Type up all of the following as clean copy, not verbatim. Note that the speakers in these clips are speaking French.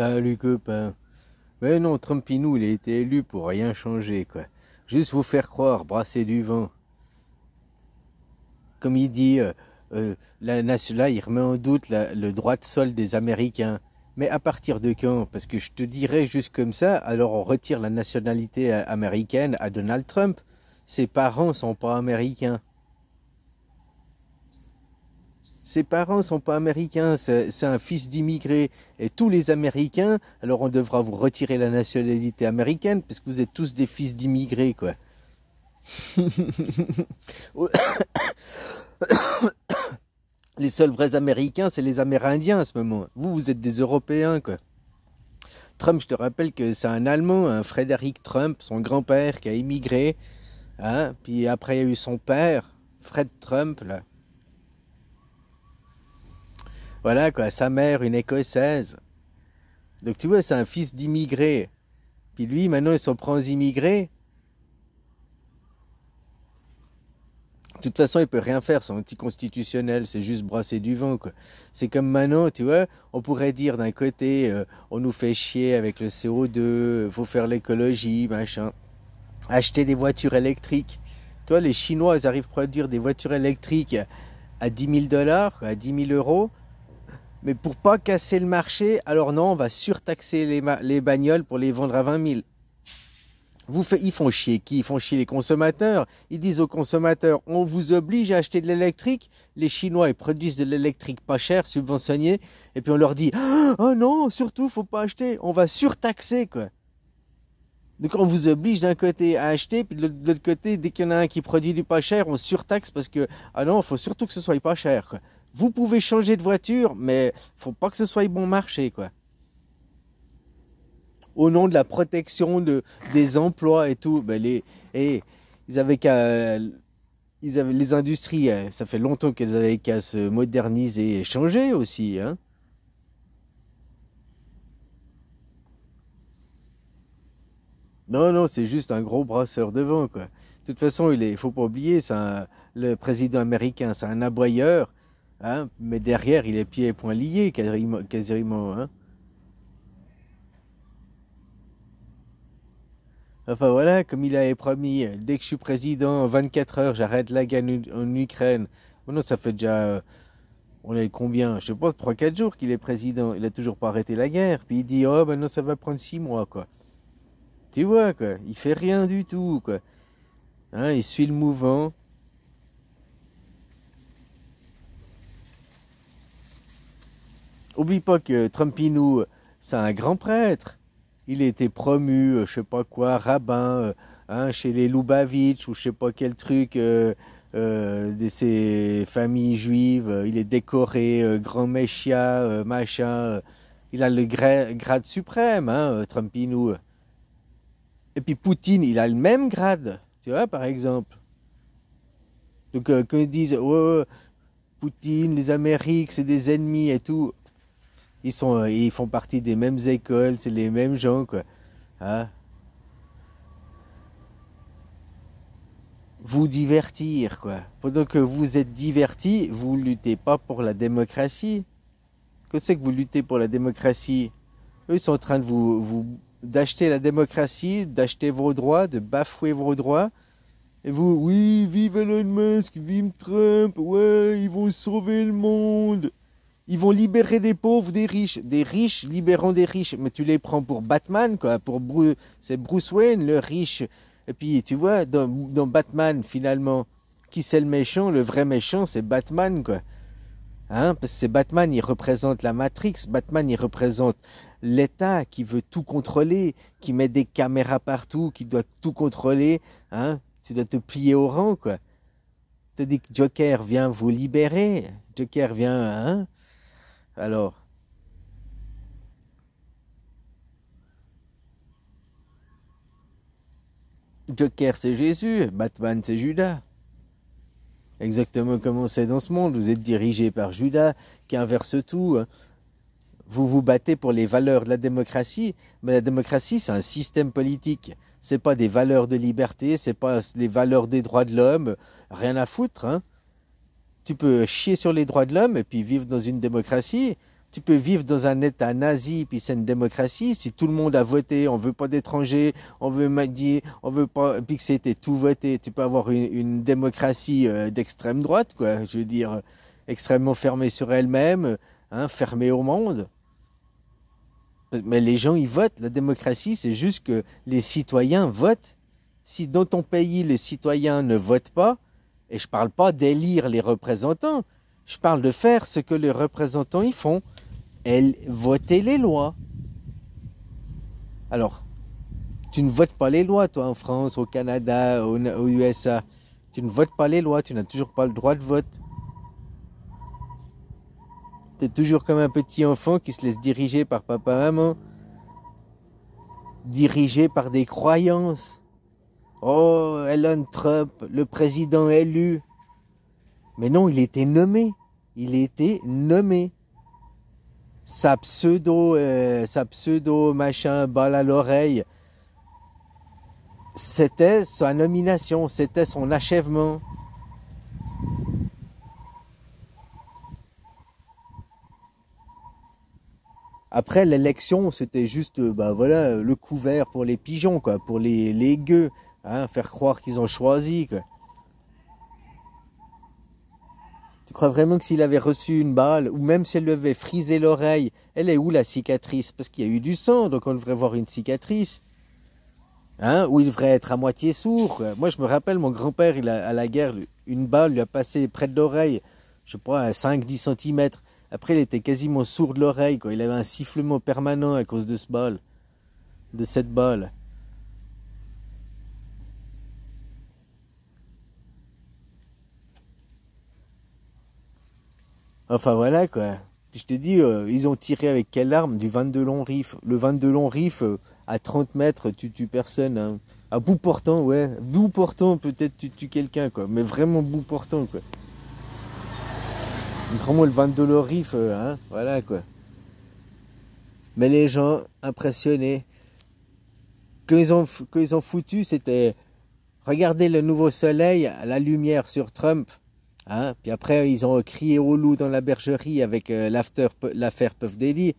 Salut copain. Mais non, Trumpinou, il a été élu pour rien changer, quoi. Juste vous faire croire, brasser du vent. Comme il dit, la nation là, il remet en doute le droit de sol des Américains. Mais à partir de quand? Parce que je te dirais juste comme ça, alors on retire la nationalité américaine à Donald Trump. Ses parents sont pas américains. Ses parents sont pas américains, c'est un fils d'immigrés. Et tous les Américains, alors on devra vous retirer la nationalité américaine, parce que vous êtes tous des fils d'immigrés, quoi. Les seuls vrais Américains, c'est les Amérindiens à ce moment. Vous, vous êtes des Européens, quoi. Trump, je te rappelle que c'est un Allemand, un Frédéric Trump, son grand-père qui a immigré. Hein, puis après, il y a eu son père, Fred Trump, là. Voilà, quoi, sa mère, une Écossaise. Donc tu vois, c'est un fils d'immigrés. Puis lui, maintenant, il s'en prend aux immigrés. De toute façon, il peut rien faire, c'est anticonstitutionnel, c'est juste brasser du vent, quoi. C'est comme maintenant, tu vois, on pourrait dire d'un côté, on nous fait chier avec le CO2, faut faire l'écologie, machin. Acheter des voitures électriques. Toi, les Chinois, ils arrivent à produire des voitures électriques à 10 000 $, à 10 000 €. Mais pour pas casser le marché, alors non, on va surtaxer les bagnoles pour les vendre à 20 000. Ils font chier qui? Ils font chier les consommateurs. Ils disent aux consommateurs, on vous oblige à acheter de l'électrique. Les Chinois, ils produisent de l'électrique pas cher, subventionné. Et puis on leur dit, oh non, surtout, faut pas acheter. On va surtaxer, quoi. Donc on vous oblige d'un côté à acheter, puis de l'autre côté, dès qu'il y en a un qui produit du pas cher, on surtaxe parce que, ah non, il faut surtout que ce soit pas cher, quoi. Vous pouvez changer de voiture, mais faut pas que ce soit bon marché, quoi. Au nom de la protection des emplois et tout, ben ils avaient qu'à, les industries, ça fait longtemps qu'elles avaient qu'à se moderniser et changer aussi, hein. Non, non, c'est juste un gros brasseur de vent, quoi. De toute façon, faut pas oublier, le président américain, c'est un aboyeur, hein, mais derrière, il est pieds et poings liés, quasiment, quasiment, hein. Enfin voilà, comme il avait promis, dès que je suis président, en 24 heures, j'arrête la guerre en Ukraine. Maintenant, ça fait déjà, on est combien? Je sais pas, 3 4 jours qu'il est président. Il a toujours pas arrêté la guerre. Puis il dit, oh, maintenant ça va prendre 6 mois, quoi. Tu vois, quoi. Il fait rien du tout, quoi. Hein, il suit le mouvement. Oublie pas que Trumpinou, c'est un grand prêtre. Il a été promu, je sais pas quoi, rabbin, hein, chez les Lubavitch ou je sais pas quel truc de ces familles juives. Il est décoré, grand messia, machin. Il a le grade suprême, hein, Trumpinou. Et puis Poutine, il a le même grade, tu vois, par exemple. Donc quand ils disent, oh, Poutine, les Amériques, c'est des ennemis et tout. Ils font partie des mêmes écoles, c'est les mêmes gens, quoi. Hein? Vous divertir, quoi. Pendant que vous êtes divertis, vous luttez pas pour la démocratie. Que c'est que vous luttez pour la démocratie? Eux, ils sont en train de d'acheter la démocratie, d'acheter vos droits, de bafouer vos droits. Et vous, oui, vive Elon Musk, vive Trump, ouais, ils vont sauver le monde. Ils vont libérer des pauvres, des riches libérant des riches. Mais tu les prends pour Batman, quoi. C'est Bruce Wayne, le riche. Et puis, tu vois, dans Batman, finalement, qui c'est le méchant? Le vrai méchant, c'est Batman, quoi. Hein? Parce que c'est Batman, il représente la Matrix. Batman, il représente l'État qui veut tout contrôler, qui met des caméras partout, qui doit tout contrôler. Hein? Tu dois te plier au rang, quoi. Tu dis que Joker vient vous libérer. Joker vient, hein? Alors, Joker c'est Jésus, Batman c'est Judas. Exactement comme on sait dans ce monde, vous êtes dirigé par Judas qui inverse tout, hein. Vous vous battez pour les valeurs de la démocratie, mais la démocratie c'est un système politique. C'est pas des valeurs de liberté, c'est pas les valeurs des droits de l'homme, rien à foutre, hein. Tu peux chier sur les droits de l'homme et puis vivre dans une démocratie. Tu peux vivre dans un État nazi, puis c'est une démocratie. Si tout le monde a voté, on veut pas d'étrangers, on veut dire, on veut pas, puis que c'était tout voté. Tu peux avoir une démocratie d'extrême droite, quoi. Je veux dire, extrêmement fermée sur elle-même, hein, fermée au monde. Mais les gens, ils votent. La démocratie, c'est juste que les citoyens votent. Si dans ton pays, les citoyens ne votent pas, et je parle pas d'élire les représentants, je parle de faire ce que les représentants y font, et voter les lois. Alors, tu ne votes pas les lois, toi, en France, au Canada, aux USA. Tu ne votes pas les lois, tu n'as toujours pas le droit de vote. Tu es toujours comme un petit enfant qui se laisse diriger par papa-maman, dirigé par des croyances. Oh, Elon Trump, le président élu. Mais non, il était nommé. Il était nommé. Sa pseudo machin balle à l'oreille, c'était sa nomination, c'était son achèvement. Après l'élection, c'était juste, bah voilà, le couvert pour les pigeons, quoi, pour les gueux, hein, faire croire qu'ils ont choisi, quoi. Tu crois vraiment que s'il avait reçu une balle, ou même si elle lui avait frisé l'oreille, elle est où la cicatrice? Parce qu'il y a eu du sang, donc on devrait voir une cicatrice. Hein, ou il devrait être à moitié sourd, quoi. Moi, je me rappelle, mon grand-père, à la guerre, une balle lui a passé près de l'oreille, je sais pas, à 5-10 centimètres. Après, il était quasiment sourd de l'oreille, quoi. Il avait un sifflement permanent à cause de de cette balle. Enfin, voilà, quoi. Puis je te dis, ils ont tiré avec quelle arme? Du 22 long rifle. Le 22 long rifle, à 30 mètres, tu tues personne, hein. À bout portant, ouais. Bout portant, peut-être tu tues quelqu'un, quoi. Mais vraiment bout portant, quoi. Vraiment le 22 long rifle, hein. Voilà, quoi. Mais les gens, impressionnés. Quand ils ont foutu, c'était... Regardez le nouveau soleil, la lumière sur Trump. Hein? Puis après, ils ont crié au loup dans la bergerie avec l'affaire Puff Daddy.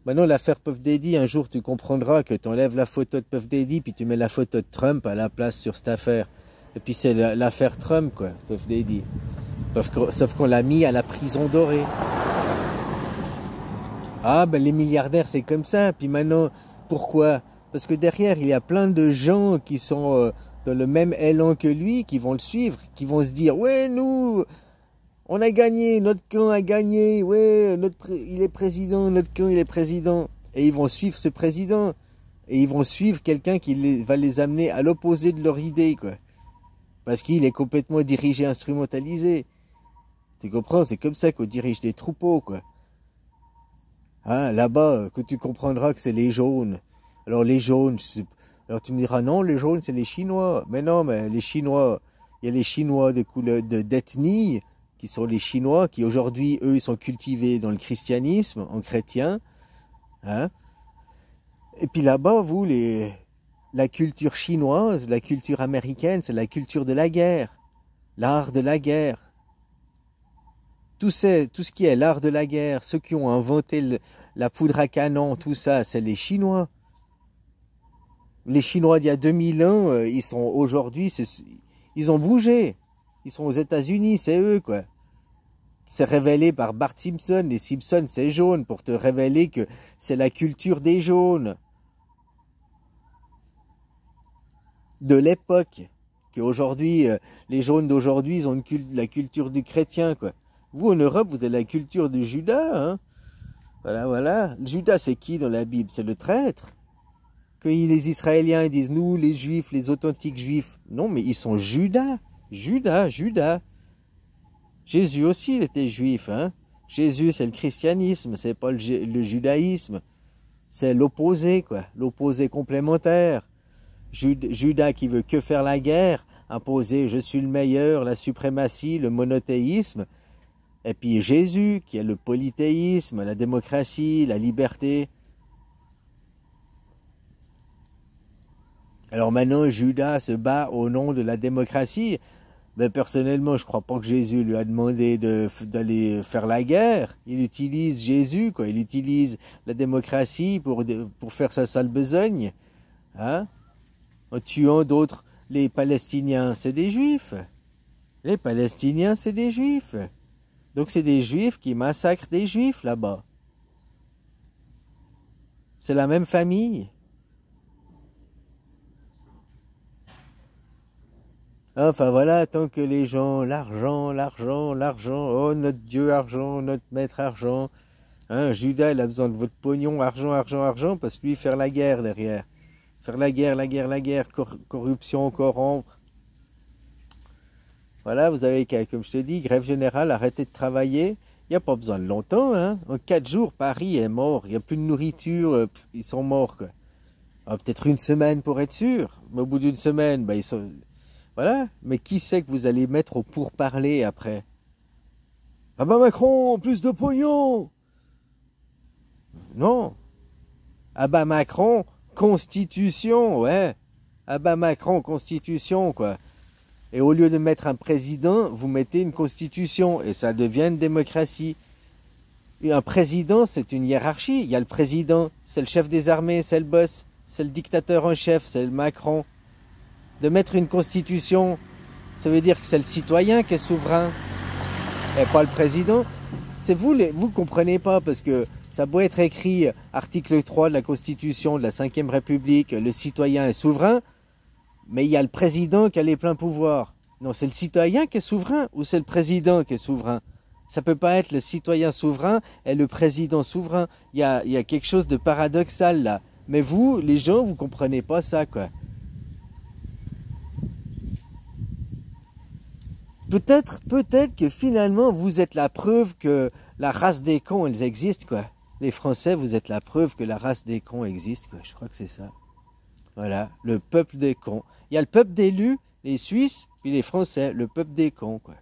Maintenant, l'affaire Puff Daddy, un jour, tu comprendras que tu enlèves la photo de Puff Daddy, puis tu mets la photo de Trump à la place sur cette affaire. Et puis c'est l'affaire Trump, quoi, Puff Daddy. Sauf qu'on l'a mis à la prison dorée. Ah, ben les milliardaires, c'est comme ça. Puis maintenant, pourquoi? Parce que derrière, il y a plein de gens qui sont dans le même élan que lui, qui vont le suivre, qui vont se dire, ouais, nous, on a gagné, notre camp a gagné, ouais, il est président, notre camp, il est président. Et ils vont suivre ce président. Et ils vont suivre quelqu'un qui va les amener à l'opposé de leur idée, quoi. Parce qu'il est complètement dirigé, instrumentalisé. Tu comprends? C'est comme ça qu'on dirige des troupeaux, quoi. Hein, là-bas, que tu comprendras que c'est les jaunes. Alors les jaunes, alors tu me diras non, les jaunes c'est les Chinois. Mais non, mais les Chinois, il y a les Chinois de couleur d'ethnie qui sont les Chinois qui aujourd'hui eux ils sont cultivés dans le christianisme, en chrétien. Hein. Et puis là-bas, vous la culture chinoise, la culture américaine, c'est la culture de la guerre, l'art de la guerre. Tout ce qui est l'art de la guerre, ceux qui ont inventé la poudre à canon, tout ça, c'est les Chinois. Les Chinois d'il y a 2000 ans, ils sont aujourd'hui, ils ont bougé. Ils sont aux États-Unis, c'est eux, quoi. C'est révélé par Bart Simpson. Les Simpsons, c'est jaune, pour te révéler que c'est la culture des jaunes. De l'époque. Qu'aujourd'hui, les jaunes d'aujourd'hui, ils ont la culture du chrétien, quoi. Vous, en Europe, vous avez la culture du Judas, hein. Voilà, voilà. Judas, c'est qui dans la Bible? C'est le traître. Que les Israéliens ils disent, nous, les Juifs, les authentiques Juifs. Non, mais ils sont Judas. Judas, Judas. Jésus aussi, il était juif, hein. Jésus, c'est le christianisme, c'est pas le judaïsme. C'est l'opposé, quoi. L'opposé complémentaire. Judas qui veut que faire la guerre, imposer je suis le meilleur, la suprématie, le monothéisme. Et puis Jésus qui est le polythéisme, la démocratie, la liberté. Alors maintenant, Judas se bat au nom de la démocratie. Ben, personnellement, je crois pas que Jésus lui a demandé d'aller faire la guerre. Il utilise Jésus, quoi. Il utilise la démocratie pour faire sa sale besogne. Hein? En tuant d'autres. Les Palestiniens, c'est des Juifs. Les Palestiniens, c'est des Juifs. Donc c'est des Juifs qui massacrent des Juifs là-bas. C'est la même famille. Enfin voilà, tant que les gens, l'argent, l'argent, l'argent, oh notre Dieu argent, notre maître argent. Hein, Judas, il a besoin de votre pognon, argent, argent, argent, parce que lui, faire la guerre derrière. Faire la guerre, la guerre, la guerre, corruption, corrompre. Voilà, vous avez, comme je te dis, grève générale, arrêtez de travailler. Il n'y a pas besoin de longtemps, hein. En 4 jours, Paris est mort. Il n'y a plus de nourriture, ils sont morts, quoi. Ah, peut-être une semaine pour être sûr. Mais au bout d'une semaine, ils sont... Voilà. Mais qui sait que vous allez mettre au pourparler après? Ah bah Macron, plus de pognon! Non. Ah bah Macron, constitution, ouais. Ah bah Macron, constitution, quoi. Et au lieu de mettre un président, vous mettez une constitution. Et ça devient une démocratie. Et un président, c'est une hiérarchie. Il y a le président, c'est le chef des armées, c'est le boss. C'est le dictateur en chef, c'est le Macron. De mettre une constitution, ça veut dire que c'est le citoyen qui est souverain. Et pas le président. C'est vous, vous comprenez pas, parce que ça doit être écrit, article 3 de la Constitution de la 5e République, le citoyen est souverain, mais il y a le président qui a les pleins pouvoirs. Non, c'est le citoyen qui est souverain, ou c'est le président qui est souverain? Ça peut pas être le citoyen souverain et le président souverain. Il y a quelque chose de paradoxal là. Mais vous, les gens, vous comprenez pas ça, quoi. Peut-être que finalement, vous êtes la preuve que la race des cons, elles existent, quoi. Les Français, vous êtes la preuve que la race des cons existe, quoi. Je crois que c'est ça. Voilà, le peuple des cons. Il y a le peuple d'élus, les Suisses, puis les Français, le peuple des cons, quoi.